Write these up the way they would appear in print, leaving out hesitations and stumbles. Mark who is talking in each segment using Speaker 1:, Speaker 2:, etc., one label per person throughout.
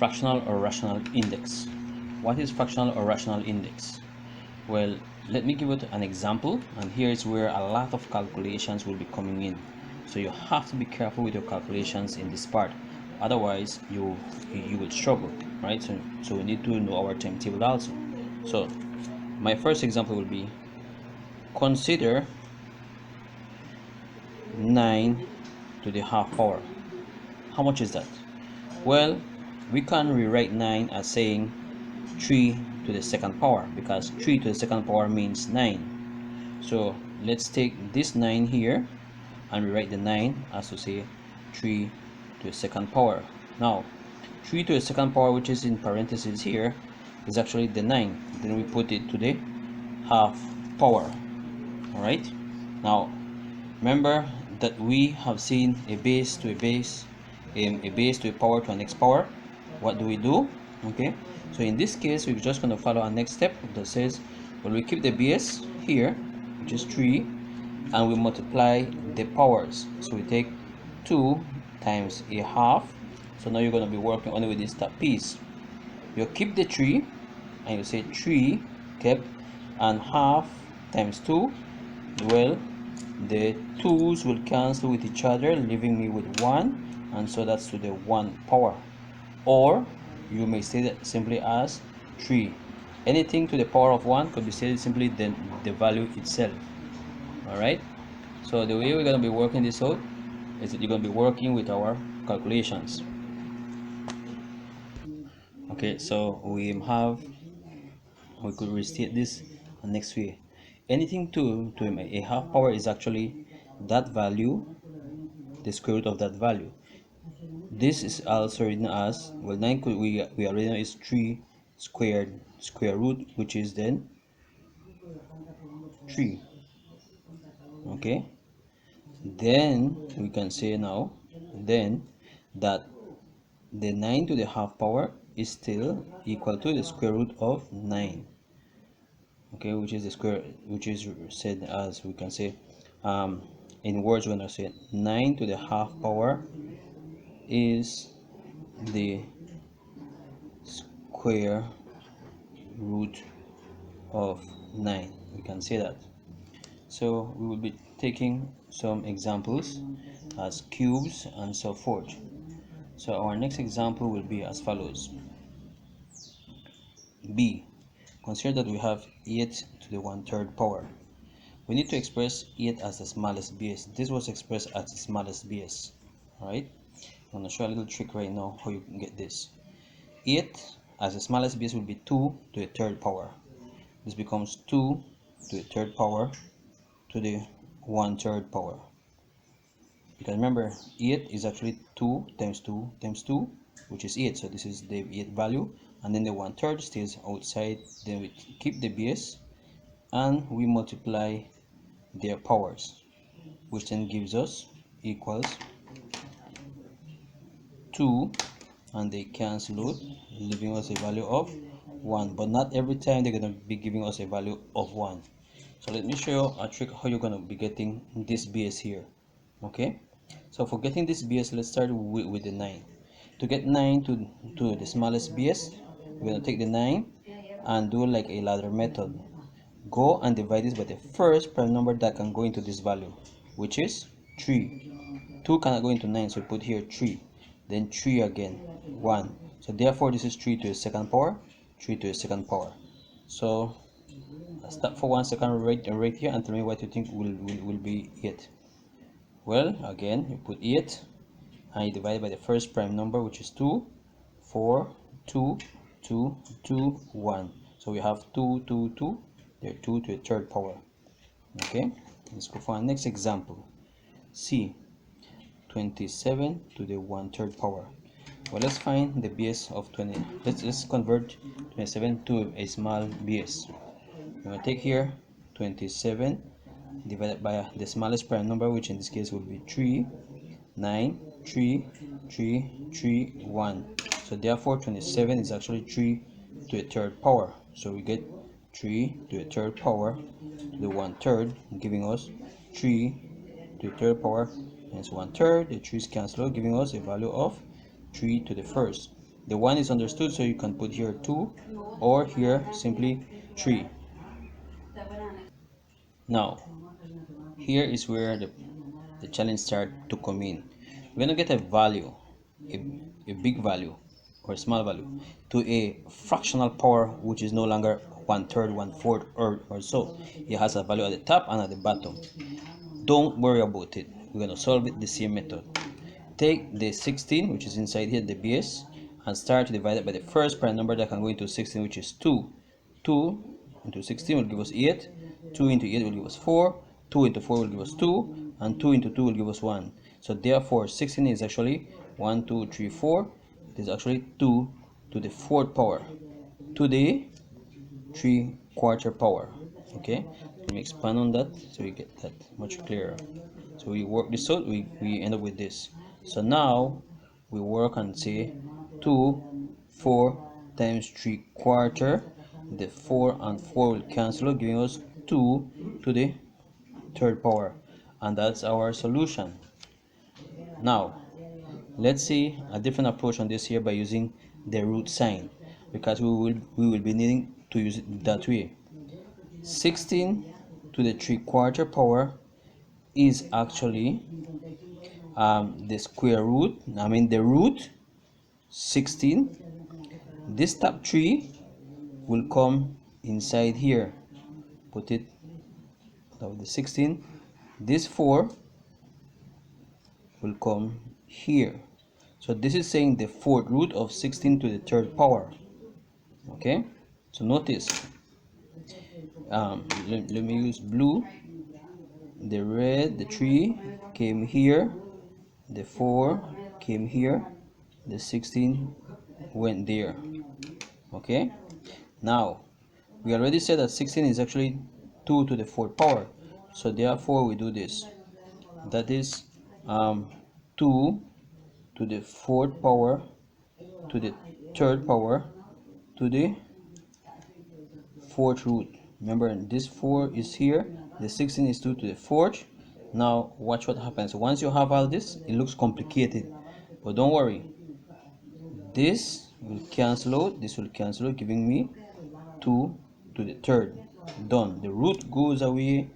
Speaker 1: fractional or rational index. What is fractional or rational index? Well, let me give it an example, and here is where a lot of calculations will be coming in. So you have to be careful with your calculations in this part, otherwise you will struggle, right? So we need to know our timetable also. So my first example will be, consider 9 to the half power. How much is that? Well, we can rewrite 9 as saying 3 to the second power, because 3 to the second power means 9. So let's take this 9 here and rewrite the 9 as to say 3 to the second power. Now 3 to the second power, which is in parentheses here, is actually the 9. Then we put it to the half power. Alright, now remember that we have seen a base to a base, a base to a power to a next power. What do we do? Okay, so in this case we're just going to follow our next step that says, well, we keep the base here, which is 3, and we multiply the powers. So we take 2 times a half. So now you're going to be working only with this top piece. You keep the 3 and you say 3 kept, and half times 2, well, the 2's will cancel with each other, leaving me with 1, and so that's to the 1 power. Or you may say that simply as 3. Anything to the power of 1 could be said simply the value itself. Alright, so the way we're going to be working this out is that you're going to be working with our calculations. Okay, so we could restate this next way. Anything to a half power is actually that value, the square root of that value. This is also written as, well, 9 could we already know is 3 squared square root, which is then 3. Okay, then we can say now then that the 9 to the half power is still equal to the square root of 9. Okay, which is the square, which is said as, we can say, in words when I say 9 to the half power is the square root of 9. We can say that. So we will be taking some examples as cubes and so forth. So our next example will be as follows. B. Consider that we have 8 to the 1/3 power. We need to express 8 as the smallest base. This was expressed as the smallest base. Alright, I'm going to show a little trick right now how you can get this. 8 as the smallest base will be 2 to the 3rd power. This becomes 2 to the 3rd power to the 1/3 power. Because remember, 8 is actually 2 times 2 times 2, which is 8. So this is the 8 value, and then the 1/3 stays outside. Then we keep the base and we multiply their powers, which then gives us equals 2, and they cancel out, leaving us a value of 1. But not every time they're going to be giving us a value of 1. So let me show you a trick how you're going to be getting this base here. Okay, so for getting this base, let's start with the 9. To get 9 to the smallest base, we're going to take the 9 and do like a ladder method. Go and divide this by the first prime number that can go into this value, which is 3. 2 cannot go into 9, so we put here 3. Then 3 again, 1. So therefore this is 3 to the 2nd power, 3 to the 2nd power. So stop for 1 second right here and tell me what you think will be it. Well, again, you put 8 and you divide by the first prime number, which is 2, 4, 2, 2, 2, 1. So we have 2, 2, 2. They're 2 to the 3rd power. Okay, let's go for our next example. C. 27 to the 1/3 power. Well, let's find the base of 20. Let's convert 27 to a small base. We're going to take here 27 divided by the smallest prime number, which in this case would be 3, 9, 3, 3, 3, 1. So therefore 27 is actually 3 to the 3rd power. So we get 3 to the 3rd power to the 1/3, giving us 3 to the 3rd power, hence 1/3. The 3's cancel out, giving us a value of 3 to the 1st. The 1 is understood, so you can put here 2 or here simply 3. Now, here is where the challenge start to come in. We're going to get a value, a big value or a small value to a fractional power which is no longer 1/3, 1/4 or so. It has a value at the top and at the bottom. Don't worry about it. We're going to solve it the same method. Take the 16 which is inside here, the base, and start to divide it by the first prime number that can go into 16, which is 2. 2 into 16 will give us 8, 2 into 8 will give us 4, 2 into 4 will give us 2, and 2 into 2 will give us 1. So therefore 16 is actually 1, 2, 3, 4. It is actually 2 to the 4th power, to the 3/4 power. Okay, let me expand on that so you get that much clearer. So we work this out, we end up with this. So now we work and say 2 4 times 3/4. The 4 and 4 will cancel, giving us 2 to the 3rd power, and that's our solution. Now let's see a different approach on this here by using the root sign, because we will be needing to use it that way. 16 to the 3/4 power is actually the square root, the root 16. This top 3 will come inside here, put it of the 16. This 4 will come here. So this is saying the 4th root of 16 to the 3rd power. Okay, so notice, let me use blue. The red, the 3 came here, the 4 came here, the 16 went there. Okay, now we already said that 16 is actually 2 to the 4th power, so therefore we do this. That is 2 to the 4th power to the 3rd power to the 4th root. Remember, this 4 is here, the 16 is 2 to the 4th. Now watch what happens. Once you have all this, it looks complicated, but don't worry. This will cancel out, this will cancel out, giving me 2 to the 3rd. Done. The root goes away,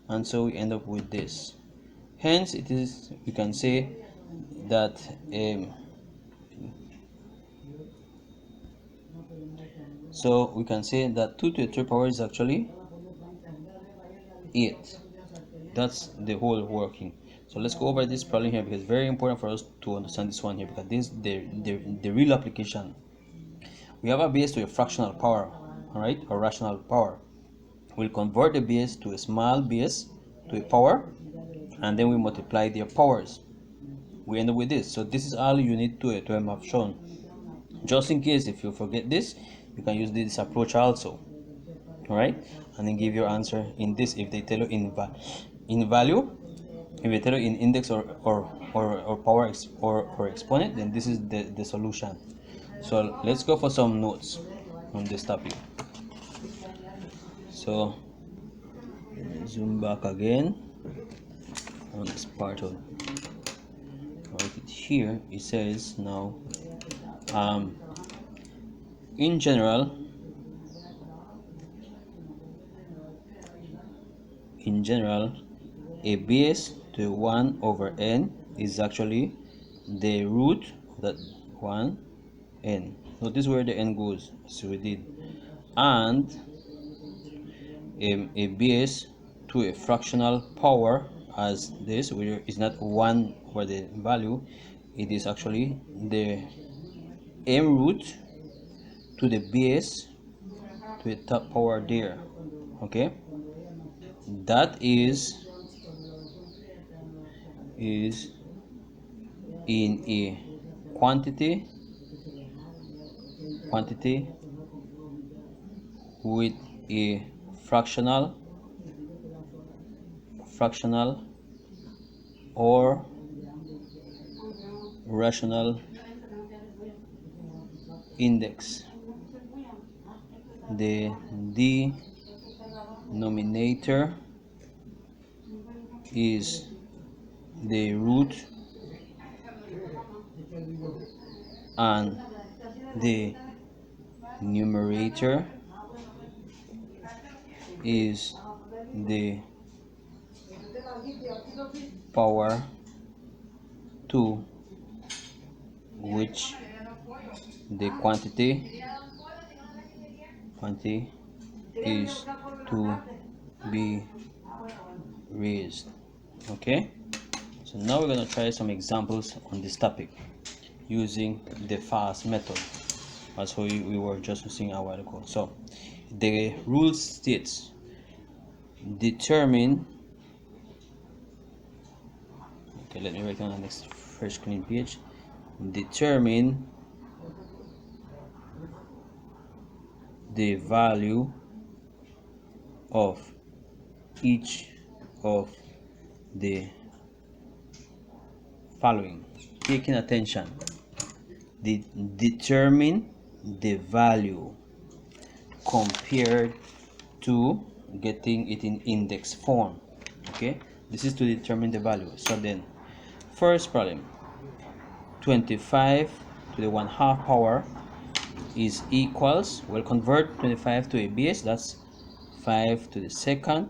Speaker 1: and so we end up with this. Hence it is, we can say that so we can say that 2 to the 3rd power is actually 8. That's the whole working. So let's go over this problem here, because it's very important for us to understand this one here, because this is the real application. We have a base to a fractional power, all right, or rational power. We'll convert the base to a small base to a power, and then we multiply their powers. We end up with this. So this is all you need to have shown. Just in case if you forget this, you can use this approach also. All right, and then give your answer in this. If they tell you in value, if they tell you in index or power or exponent, then this is the solution. So let's go for some notes on this topic. So zoom back again on this part of right here. It says now in general a base to 1 over n is actually the root of that 1 n. Notice where the n goes, as we did. And a base to a fractional power as this, where is not 1 over the value, it is actually the m root to the base to the top power there. Okay, that is in a quantity with a fractional or rational index. The denominator is the root, and the numerator is the power 2, which the quantity is to be raised. Okay, so now we're going to try some examples on this topic using the fast method, as we were just using a while ago. So the rule states determine, okay, let me write on the next first screen page, determine the value of each of the following. Taking attention, determine the value compared to getting it in index form. Okay, this is to determine the value. So then, first problem, 25 to the 1/2 power is equals, we'll convert 25 to a base, that's 5 to the second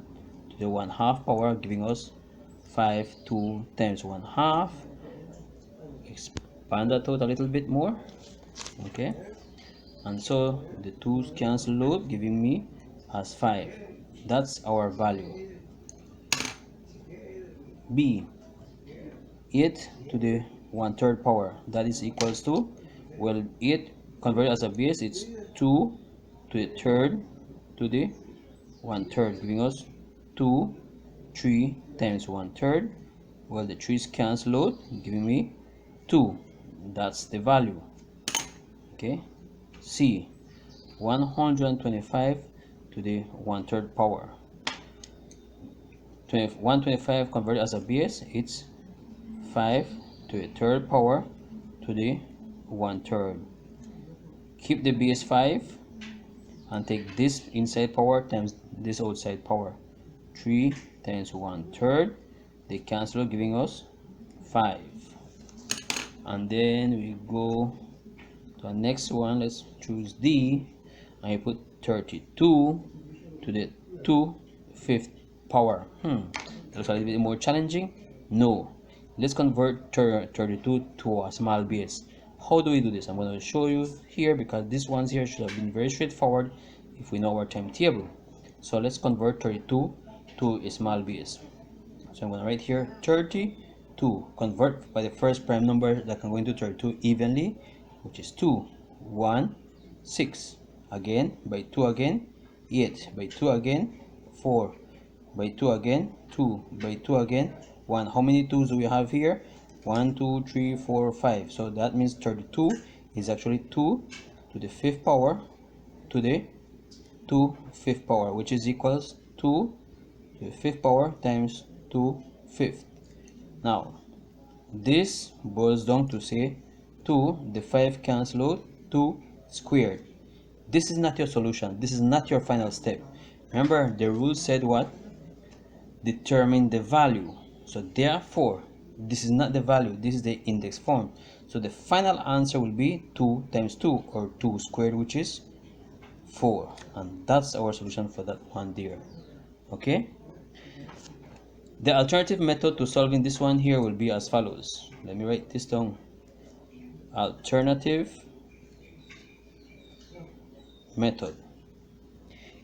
Speaker 1: to the 1/2 power, giving us 5 2 times 1/2. Expand that out a little bit more. Okay, and so the 2's cancel out, giving me as 5. That's our value. B, 8 to the 1/3 power, that is equals to, well, 8 converted as a base, it's 2 to the third to the 1/3, giving us 2 3 times 1/3. Well, the 3's cancel out, giving me 2. That's the value. Okay, C, 125 to the 1/3 power. 125 converted as a base, it's 5 to the third power to the 1/3. Keep the base 5 and take this inside power times this outside power. 3 times 1/3, they cancel, giving us 5. And then we go to the next one. Let's choose D, and you put 32 to the 2/5 power. Looks a little bit more challenging. No, let's convert 32 to a small base. How do we do this? I'm going to show you here, because these ones here should have been very straightforward if we know our timetable. So let's convert 32 to a small base. So I'm going to write here 32, convert by the first prime number that can go into 32 evenly, which is 2 1 6, again by 2 again, 8 by 2 again, 4 by 2 again, 2 by 2 again, 1. How many 2's do we have here? 1 2 3 4 5. So that means 32 is actually 2 to the 5th power to the 2/5 power, which is equals 2 to the 5th power times 2/5. Now this boils down to say 2, the 5 cancel out, 2 squared. This is not your solution. This is not your final step. Remember, the rule said what? Determine the value. So therefore, this is not the value, this is the index form. So the final answer will be 2 times 2, or 2 squared, which is 4. And that's our solution for that one there. Okay, the alternative method to solving this one here will be as follows. Let me write this down. Alternative method.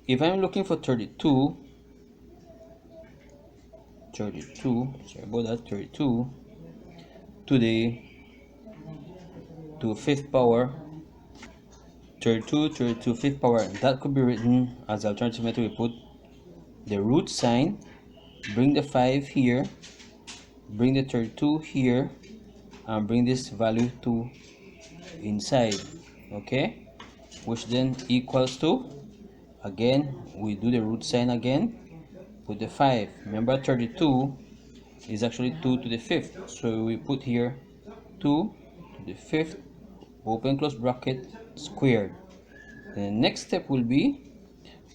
Speaker 1: If I'm looking for 32, sorry about that, 32 to the 5th power, 32 to 5th power, that could be written as the alternative method. We put the root sign, bring the 5 here, bring the 32 here, and bring this value to inside. Okay, which then equals to, again we do the root sign again, put the 5. Remember, 32 is actually 2 to the 5th, so we put here 2 to the 5th, open close bracket, squared. The next step will be,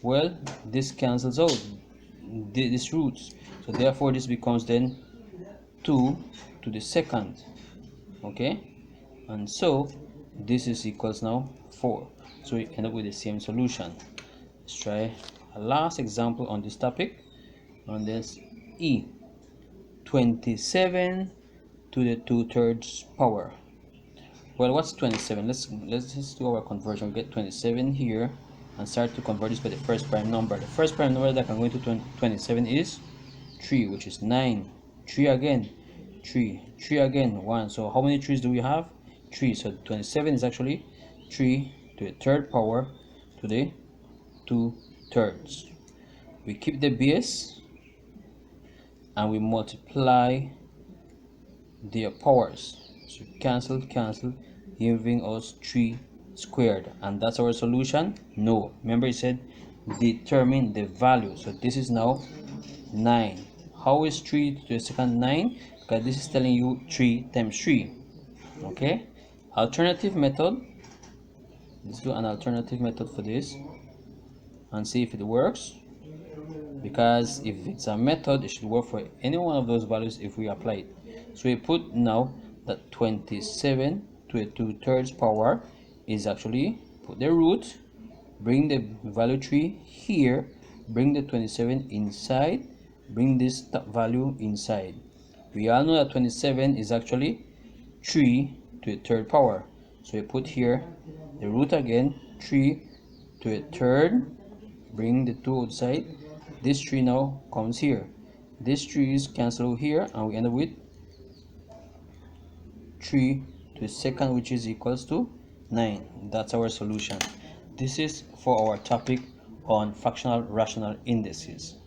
Speaker 1: well, this cancels out this roots, so therefore this becomes then 2 to the 2nd. Okay, and so this is equals now 4, so we end up with the same solution. Let's try a last example on this topic. On this E, 27 to the 2/3 power. Well, what's 27? Let's just do our conversion. We get 27 here and start to convert this by the first prime number. The first prime number that can go into 27 is 3, which is 9. 3 again, 3, 3 again, 1. So how many 3's do we have? 3. So 27 is actually 3 to the 3rd power to the 2/3. We keep the base and we multiply their powers. So cancel, giving us 3 squared. And that's our solution? No. Remember it said determine the value. So this is now 9. How is 3 to the second 9? Because this is telling you 3 times 3. Okay? Alternative method. Let's do an alternative method for this and see if it works. Because if it's a method, it should work for any one of those values if we apply it. So we put now that 27 to the 2/3 power is actually, put the root, bring the value 3 here, bring the 27 inside, bring this value inside. We all know that 27 is actually 3 to the 3rd power. So we put here the root again, 3 to the 3rd, bring the 2 outside. This 3 now comes here. This 3 is cancelled here, and we end up with 3 to the 2nd, which is equals to 9. That's our solution. This is for our topic on fractional rational indices.